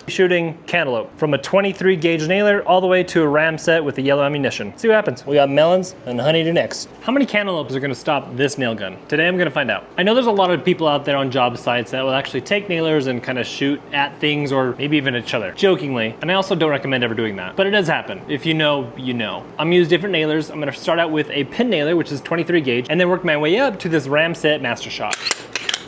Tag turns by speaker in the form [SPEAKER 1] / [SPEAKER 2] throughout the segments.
[SPEAKER 1] Shooting Cantaloupe from a 23 gauge nailer all the way to a Ramset with the yellow ammunition. See what happens. We got melons and Honeydo next. How many cantaloupes are gonna stop this nail gun? Today I'm gonna find out. I know there's a lot of people out there on job sites that will actually take nailers and kind of shoot at things or maybe even each other, jokingly. And I also don't recommend ever doing that, but it does happen. If you know, you know. I'm gonna use different nailers. I'm gonna start out with a pin nailer, which is 23 gauge, and then work my way up to this Ramset Master Shot.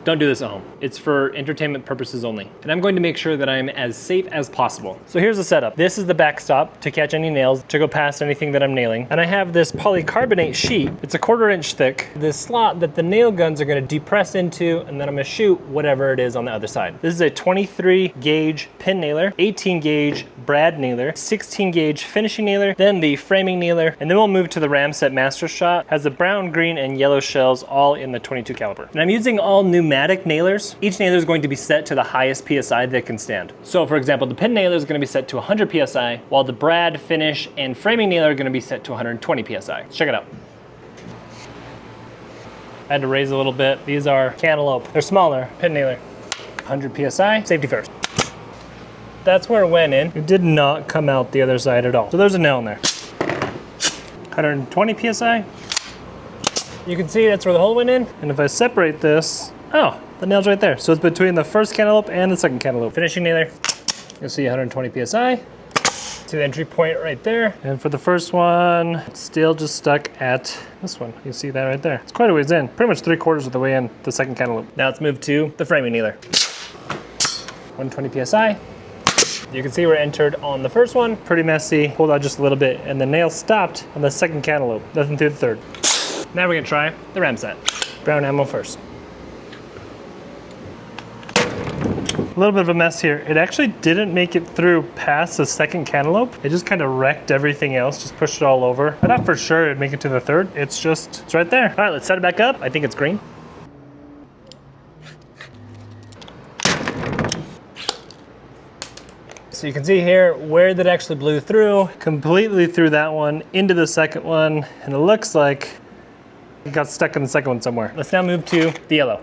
[SPEAKER 1] Don't do this at home. It's for entertainment purposes only. And I'm going to make sure that I'm as safe as possible. So here's the setup. This is the backstop to catch any nails, to go past anything that I'm nailing. And I have this polycarbonate sheet. It's a 1/4 inch thick. This slot that the nail guns are gonna depress into, and then I'm gonna shoot whatever it is on the other side. This is a 23 gauge pin nailer, 18 gauge brad nailer, 16 gauge finishing nailer, then the framing nailer, and then we'll move to the Ramset Master Shot. Has the brown, green, and yellow shells all in the 22 caliber. And I'm using all pneumatic nailers. Each nailer is going to be set to the highest PSI that can stand. So for example, the pin nailer is going to be set to 100 PSI, while the brad, finish, and framing nailer are going to be set to 120 PSI. Check it out. I had to raise a little bit. These are Cantaloupe. They're smaller. Pin nailer. 100 PSI, safety first. That's where it went in. It did not come out the other side at all. So there's a nail in there. 120 PSI. You can see that's where the hole went in. And if I separate this, oh, the nail's right there. So it's between the first cantaloupe and the second cantaloupe. Finishing nailer, you'll see 120 PSI. See the entry point right there. And for the first one, it's still just stuck at this one. You see that right there. It's quite a ways in. Pretty much 3/4 of the way in the second cantaloupe. Now let's move to the framing nailer. 120 PSI. You can see we're entered on the first one. Pretty messy, pulled out just a little bit, and the nail stopped on the second cantaloupe. Nothing through the third. Now we're gonna try the Ramset. Brown ammo first. A little bit of a mess here. It actually didn't make it through past the second cantaloupe. It just kind of wrecked everything else, just pushed it all over. I thought for sure it'd make it to the third. It's right there. All right, let's set it back up. I think it's green. So you can see here where it actually blew through, completely through that one, into the second one, and it looks like it got stuck in the second one somewhere. Let's now move to the yellow.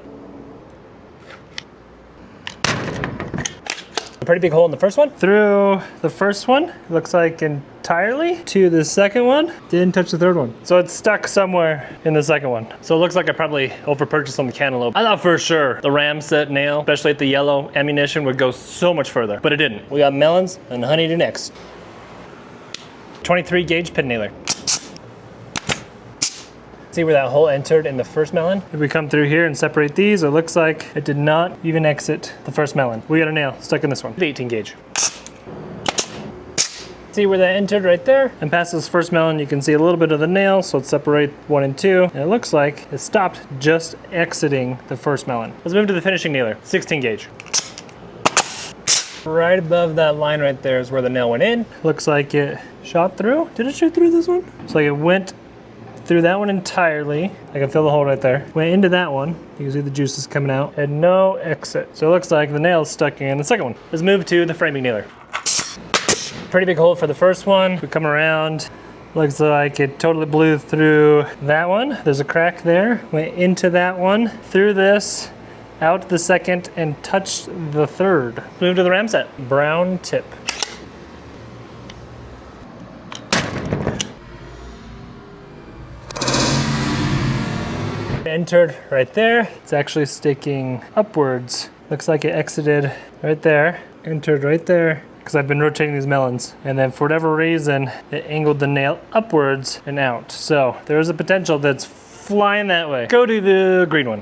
[SPEAKER 1] A pretty big hole in the first one. Through the first one, looks like entirely, to the second one. Didn't touch the third one. So it's stuck somewhere in the second one. So it looks like I probably overpurchased on the cantaloupe. I thought for sure the Ramset nail, especially at the yellow ammunition, would go so much further, but it didn't. We got melons and Honeydo next. 23 gauge pin nailer. See where that hole entered in the first melon? If we come through here and separate these, it looks like it did not even exit the first melon. We got a nail stuck in this one, the 18 gauge. See where that entered right there? And past this first melon, you can see a little bit of the nail, so let's separate 1 and 2. And it looks like it stopped just exiting the first melon. Let's move to the finishing nailer, 16 gauge. Right above that line right there is where the nail went in. Looks like it shot through. Did it shoot through this one? It's like it went through that one entirely. I can feel the hole right there. Went into that one. You can see the juices coming out and no exit. So it looks like the nail's stuck in the second one. Let's move to the framing nailer. Pretty big hole for the first one. We come around. Looks like it totally blew through that one. There's a crack there. Went into that one, through this, out the second, and touched the third. Move to the Ramset. Brown tip. Entered right there. It's actually sticking upwards. Looks like it exited right there, entered right there, because I've been rotating these melons. And then for whatever reason, it angled the nail upwards and out. So there's a potential that's flying that way. Go to the green one.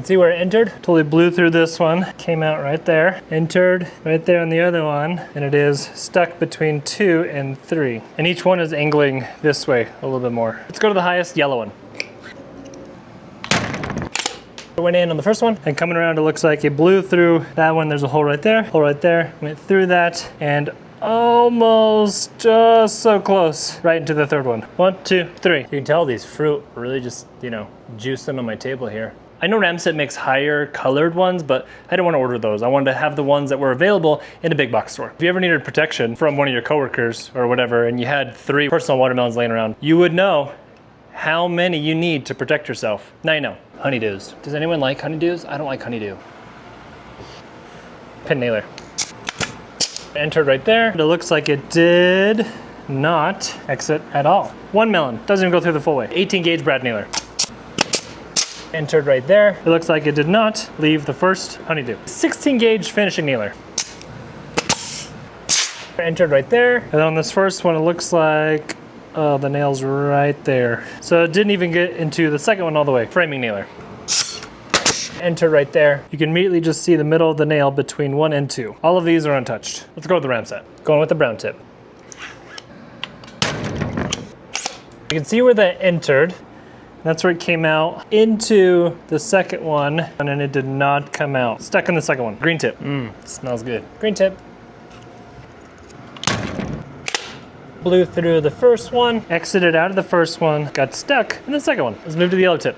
[SPEAKER 1] See where it entered? Totally blew through this one. Came out right there. Entered right there on the other one. And it is stuck between 2 and 3. And each one is angling this way a little bit more. Let's go to the highest yellow one. It went in on the first one. And coming around, it looks like it blew through that one. There's a hole right there. Hole right there. Went through that and almost just so close right into the third one. 1, 2, 3. You can tell these fruit really just, juicing on my table here. I know Ramset makes higher colored ones, but I didn't want to order those. I wanted to have the ones that were available in a big box store. If you ever needed protection from one of your coworkers or whatever, and you had 3 personal watermelons laying around, you would know how many you need to protect yourself. Now you know. Honeydews. Does anyone like honeydews? I don't like honeydew. pin nailer. Entered right there. It looks like it did not exit at all. 1 melon, doesn't even go through the full way. 18 gauge brad nailer. Entered right there. It looks like it did not leave the first honeydew. 16 gauge finishing nailer. Entered right there. And on this first one, it looks like, oh, the nail's right there. So it didn't even get into the second one all the way. Framing nailer. Enter right there. You can immediately just see the middle of the nail between 1 and 2. All of these are untouched. Let's go with the Ramset. Going with the brown tip. You can see where that entered. That's where it came out into the second one, and then it did not come out. Stuck in the second one. Green tip. Smells good. Green tip. Blew through the first one, exited out of the first one, got stuck in the second one. Let's move to the yellow tip.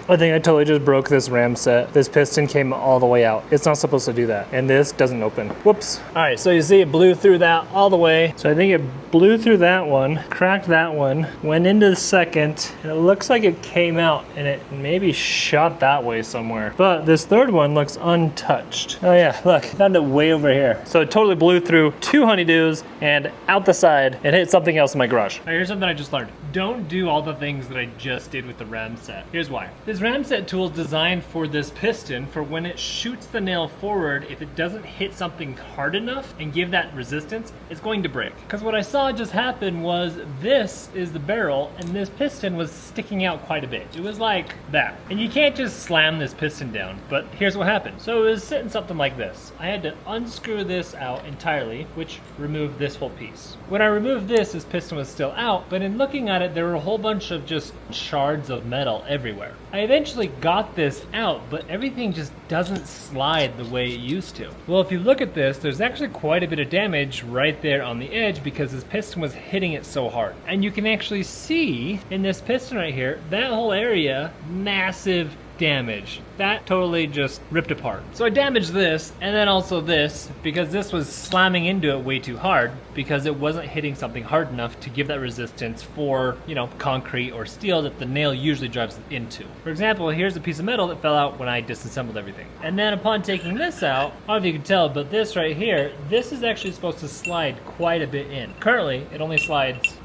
[SPEAKER 1] I think I totally just broke this Ramset. This piston came all the way out. It's not supposed to do that. And this doesn't open. Whoops. All right, so you see it blew through that all the way. So I think it blew through that one, cracked that one, went into the second, and it looks like it came out and it maybe shot that way somewhere. But this third one looks untouched. Oh yeah, look, found it way over here. So it totally blew through 2 honeydews and out the side and hit something else in my garage. All right, here's something I just learned. Don't do all the things that I just did with the Ramset. Here's why. This Ramset tool is designed for this piston for when it shoots the nail forward, if it doesn't hit something hard enough and give that resistance, it's going to break. Because what I saw just happen was this is the barrel and this piston was sticking out quite a bit. It was like that. And you can't just slam this piston down, but here's what happened. So it was sitting something like this. I had to unscrew this out entirely, which removed this whole piece. When I removed this piston was still out, but in looking at it, there were a whole bunch of just shards of metal everywhere. I eventually got this out, but everything just doesn't slide the way it used to. Well, if you look at this, there's actually quite a bit of damage right there on the edge because this piston was hitting it so hard. And you can actually see in this piston right here, that whole area, massive damage. That totally just ripped apart. So I damaged this and then also this because this was slamming into it way too hard because it wasn't hitting something hard enough to give that resistance for, you know, concrete or steel that the nail usually drives into. For example, here's a piece of metal that fell out when I disassembled everything. And then upon taking this out, I don't know if you can tell, but this right here, this is actually supposed to slide quite a bit in. Currently, it only slides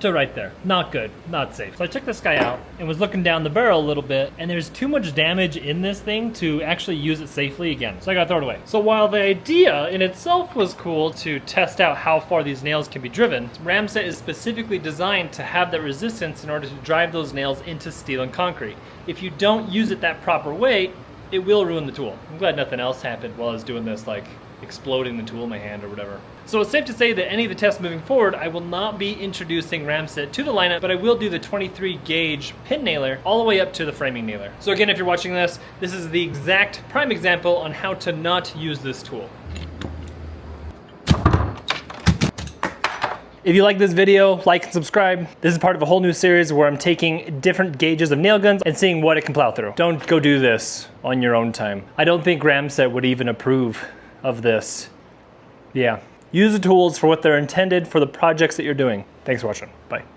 [SPEAKER 1] to right there. Not good, not safe. So I took this guy out and was looking down the barrel a little bit, and there's too much damage in this thing to actually use it safely again. So I gotta throw it away. So while the idea in itself was cool to test out how far these nails can be driven, Ramset is specifically designed to have that resistance in order to drive those nails into steel and concrete. If you don't use it that proper way, it will ruin the tool. I'm glad nothing else happened while I was doing this, like exploding the tool in my hand or whatever. So it's safe to say that any of the tests moving forward, I will not be introducing Ramset to the lineup, but I will do the 23 gauge pin nailer all the way up to the framing nailer. So again, if you're watching this, this is the exact prime example on how to not use this tool. If you like this video, like and subscribe. This is part of a whole new series where I'm taking different gauges of nail guns and seeing what it can plow through. Don't go do this on your own time. I don't think Ramset would even approve of this. Yeah. Use the tools for what they're intended for the projects that you're doing. Thanks for watching. Bye.